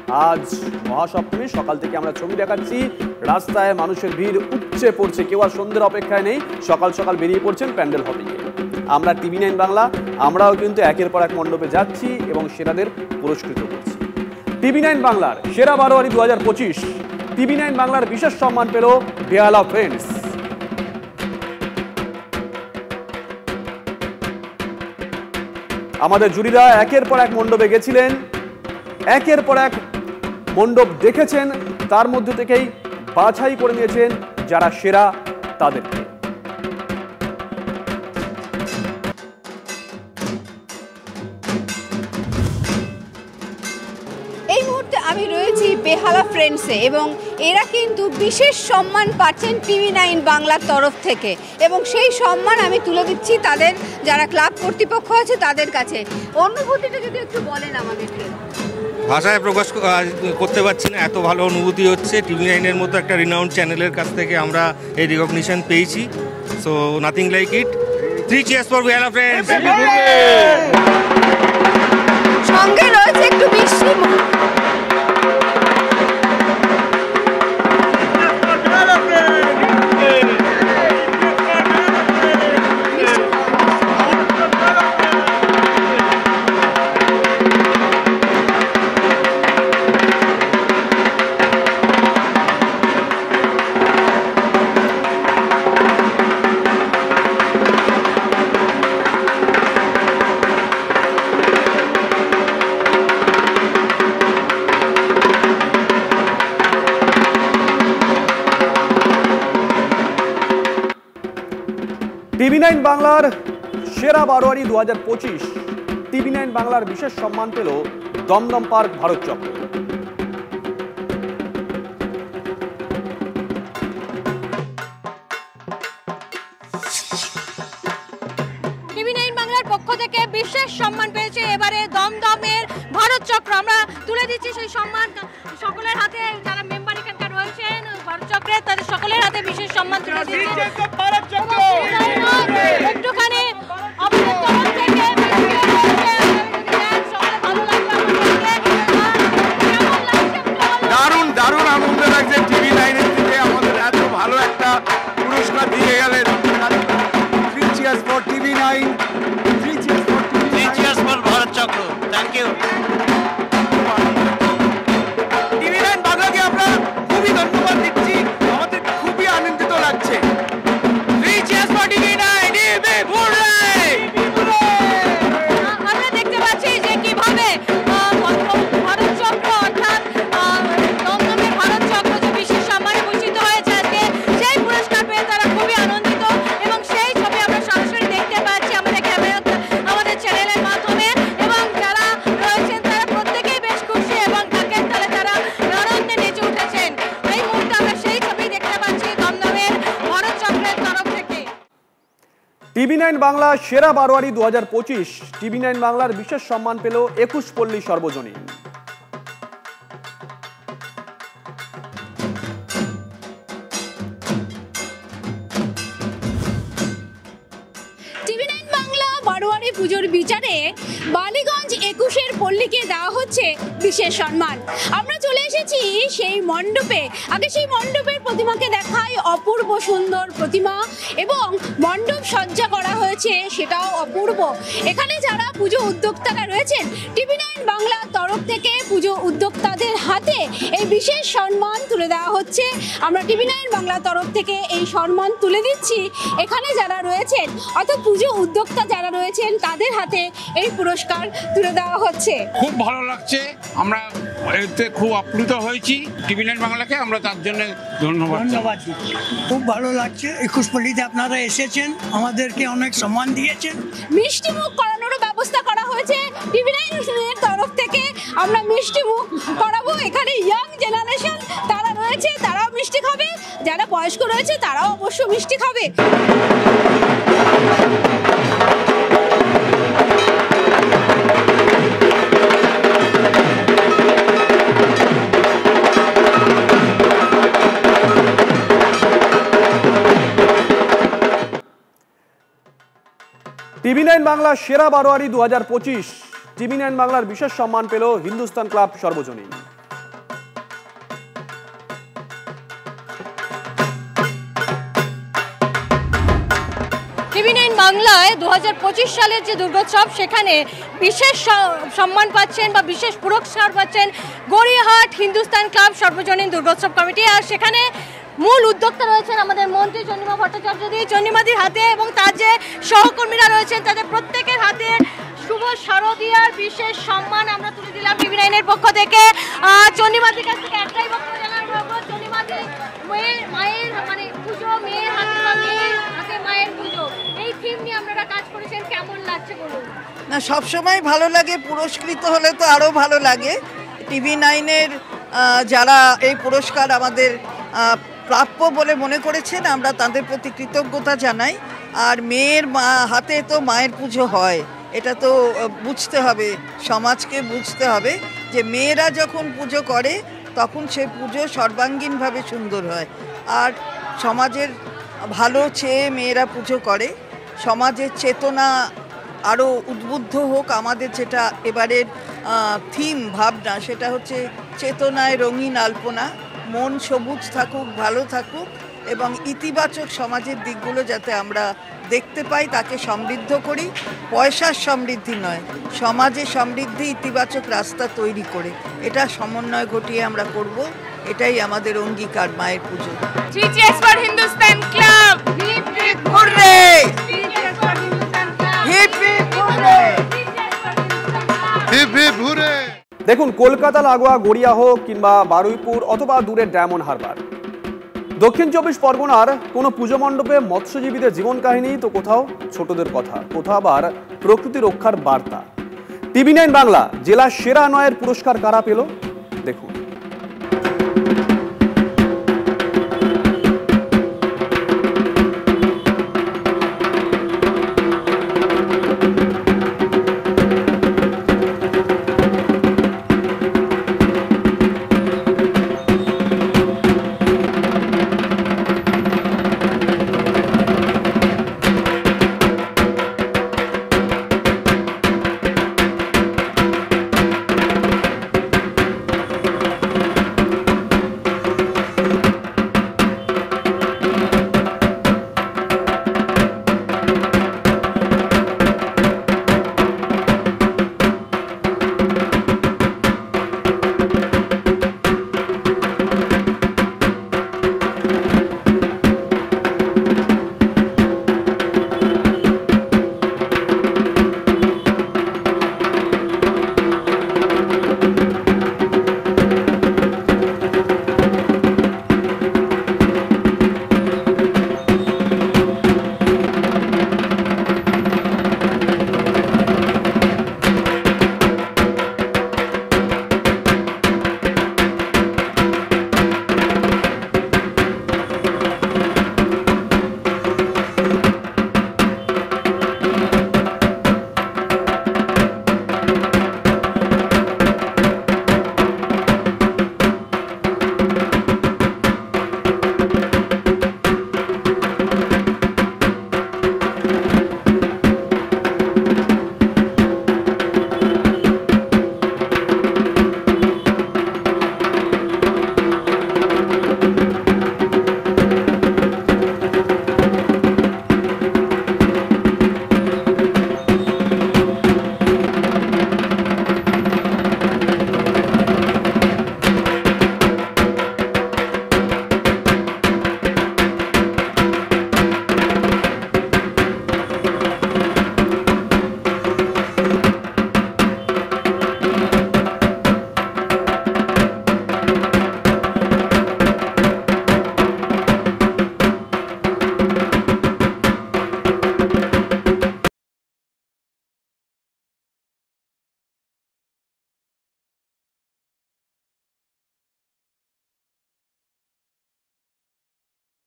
আজ মহাসপ্তমী, সকাল থেকে আমরা ছবি দেখাচ্ছি, রাস্তায় মানুষের ভিড় উপচে পড়ছে। কেউ আর সন্ধ্যের অপেক্ষায় নেই, সকাল সকাল বেরিয়ে পড়ছেন প্যান্ডেল হপিংয়ে। আমরা TV9 বাংলা, আমরাও কিন্তু একের পর এক মণ্ডপে যাচ্ছি এবং সেরাদের পুরস্কৃত করছি। TV9 বাংলার সেরা বারোয়ারি 2025, TV9 বাংলার বিশেষ সম্মান পেল বেহালা ফ্রেন্ডস। আমাদের জুরিরা একের পর এক মণ্ডপে গেছিলেন, একের পর এক মণ্ডপ দেখেছেন, তার মধ্যে থেকেই বাছাই করে নিয়েছেন যারা সেরা তাদেরকে। এই মুহূর্তে আমি রয়েছি বেহালা ফ্রেন্ডসে এবং এরা কিন্তু বিশেষ সম্মান পাচ্ছেন TV9 বাংলার তরফ থেকে এবং সেই সম্মান আমি তুলে দিচ্ছি তাদের যারা ক্লাব কর্তৃপক্ষ আছে তাদের কাছে। অনুভূতিটা যদি একটু বলেন আমাদেরকে। ভাষায় প্রকাশ করতে পারছি না, এত ভালো অনুভূতি হচ্ছে। TV9-এর মতো একটা রিনাউন্ড চ্যানেলের কাছ থেকে আমরা এই রিকগনিশন পেয়েছি। So nothing like it. 3 cheers for Behala friends. সঙ্গে রয়েছে একটু মিষ্টি মুখ। TV9 বাংলার সেরা বারোয়ারি 2025, TV9 বাংলার বিশেষ সম্মান পেল দমদম পার্ক ভারত চক্র। TV9 বাংলার পক্ষ থেকে বিশেষ সম্মান পেয়েছে এবারে দমদমের ভারত চক্র। আমরা তুলে দিচ্ছি সেই সম্মান সকলের হাতে, যারা মেম্বার এখানকার রয়েছেন ভারত চক্রের, তাদের সকলের হাতে বিশেষ সম্মান তুলে দিচ্ছি। একটুখানি আপনাদের তরফ থেকে দারুণ দারুণ আনন্দ লাগছে। TV9-এর থেকে আমাদের এত ভালো একটা পুরস্কার দিয়ে গেলেন। 3 cheers for TV9, 3 cheers for TV9, 3 cheers for Bharat চক্র। Thank you. TV9 বাংলাকে আমরা খুবই ধন্যবাদ দিচ্ছি, আমাদের খুবই আনন্দিত লাগছে। 3 cheers for TV9। আমরা দেখতে পাচ্ছি যে কিভাবে ভারত চক্র অর্থাৎ দমদমের ভারত চক্র যে বিশেষ সম্মানে ভূষিত হয়েছে আজকে, সেই পুরস্কার পেয়ে তারা খুবই আনন্দিত এবং সেই ছবি আমরা সরাসরি দেখতে পাচ্ছি আমাদের ক্যামেরা, আমাদের চ্যানেলের মাধ্যমে। এবং যারা রয়েছেন তারা প্রত্যেকেই বেশ খুশি এবং ঢাকের তালে তারা আনন্দে নেচে উঠেছেন। এই মুহূর্তে আমরা সেই ছবি দেখতে পাচ্ছি দমদমের ভারত চক্রের তরফ থেকে। TV9 বাংলা সেরা বারোয়ারি 2025, TV9 বাংলার বিশেষ সম্মান পেল 21 পল্লী সর্বজনীন। TV9 বাংলা বারোয়ারি পুজোর বিচারে বালিগঞ্জ 21-এর পল্লীকে দেওয়া হচ্ছে বিশেষ সম্মান। আমরা চলে এসেছি সেই মণ্ডপে। আগে সেই মণ্ডপের প্রতিমাকে দেখাই, অপূর্ব সুন্দর প্রতিমা এবং মণ্ডপ সজ্জা করা হয়েছে, সেটাও অপূর্ব। এখানে যারা পুজো উদ্যোক্তারা রয়েছেন, TV9 বাংলার তরফ থেকে পুজো উদ্যোক্তাদের হাতে এই বিশেষ সম্মান তুলে দেওয়া হচ্ছে। আমরা TV9 বাংলার তরফ থেকে এই সম্মান তুলে দিচ্ছি। এখানে যারা রয়েছেন অর্থাৎ পুজো উদ্যোক্তা যারা রয়েছেন তাদের হাতে এই পুরস্কার তুলে দেওয়া হচ্ছে। খুব ভালো লাগছে, আমরা এতে খুব আপ্লুত হয়েছি। TV9 বাংলাকে আমরা তার জন্য ধন্যবাদ দিচ্ছি। খুব ভালো লাগছে, 21 পল্লীতে আপনারা এসেছেন, আমাদেরকে অনেক সম্মান দিয়েছেন। মিষ্টি মুখ করানোর ব্যবস্থা করা হয়েছে TV9-এর তরফ থেকে। আমরা মিষ্টি মুখ করাবো। এখানে ইয়াং জেনারেশন তারা রয়েছে, তারাও মিষ্টি খাবে, যারা বয়স্ক রয়েছে তারাও অবশ্য মিষ্টি খাবে। TV9 বাংলা সেরা বারোয়ারি 2025, TV9 বাংলার বিশেষ সম্মান পেল হিন্দুস্তান ক্লাব সর্বজনীন। TV9 বাংলায় 2025 সালের যে দুর্গোৎসব সেখানে বিশেষ সম্মান পাচ্ছেন বা বিশেষ পুরস্কার পাচ্ছেন গড়িয়াহাট হিন্দুস্তান ক্লাব সর্বজনীন দুর্গোৎসব কমিটি। আর সেখানে মূল উদ্যোক্তা রয়েছেন আমাদের মন্ত্রী চন্দ্রিমা ভট্টাচার্যদি, চন্দ্রিমাদির হাতে এবং তার যে সহকর্মীরা রয়েছেন তাদের প্রত্যেকের হাতে শুভ শারদীয়ার বিশেষ সম্মান আমরা তুলে দিলাম TV9-এর পক্ষ থেকে। চন্দ্রিমাদির কাছ থেকে একটাই বক্তব্য জানাবো, চন্দ্রিমাদি মায়ের মানে পুজো, মেয়ের হাতে বা মেয়ের হাতে মায়ের পুজো, এই থিম নিয়ে আপনারা কাজ করেছেন, কেমন লাগছে বলুন? না, সবসময় ভালো লাগে, পুরস্কৃত হলে তো আরও ভালো লাগে। TV9-এর যারা এই পুরস্কার আমাদের প্রাপ্য বলে মনে করেছেন আমরা তাদের প্রতি কৃতজ্ঞতা জানাই। আর মেয়ের হাতে তো মায়ের পুজো হয়, এটা তো বুঝতে হবে, সমাজকে বুঝতে হবে যে মেয়েরা যখন পুজো করে তখন সে পুজো সর্বাঙ্গীনভাবে সুন্দর হয়। আর সমাজের ভালো চেয়ে মেয়েরা পুজো করে, সমাজের চেতনা আরও উদ্বুদ্ধ হোক। আমাদের যেটা এবারের থিম ভাবনা সেটা হচ্ছে চেতনায় রঙিন আলপনা, মন সবুজ থাকুক, ভালো থাকুক এবং ইতিবাচক সমাজের দিকগুলো যাতে আমরা দেখতে পাই, তাকে সমৃদ্ধ করি। পয়সার সমৃদ্ধি নয়, সমাজে সমৃদ্ধি ইতিবাচক রাস্তা তৈরি করে এটা সমন্বয় ঘটিয়ে আমরা করব, এটাই আমাদের অঙ্গীকার মায়ের পুজো। Cheers for Hindustan Club! Hip hip hooray! Hip hip hooray! Hip hip hooray! দেখুন, কলকাতা লাগোয়া গড়িয়া হোক কিংবা বারুইপুর অথবা দূরের ডায়মন্ড হারবার, দক্ষিণ চব্বিশ পরগনার কোনো পুজো মণ্ডপে মৎস্যজীবীদের জীবন কাহিনী তো কোথাও ছোটদের কথা, কোথাও আবার প্রকৃতি রক্ষার বার্তা। TV9 বাংলা জেলা সেরা নয়ের পুরস্কার কারা পেল দেখুন।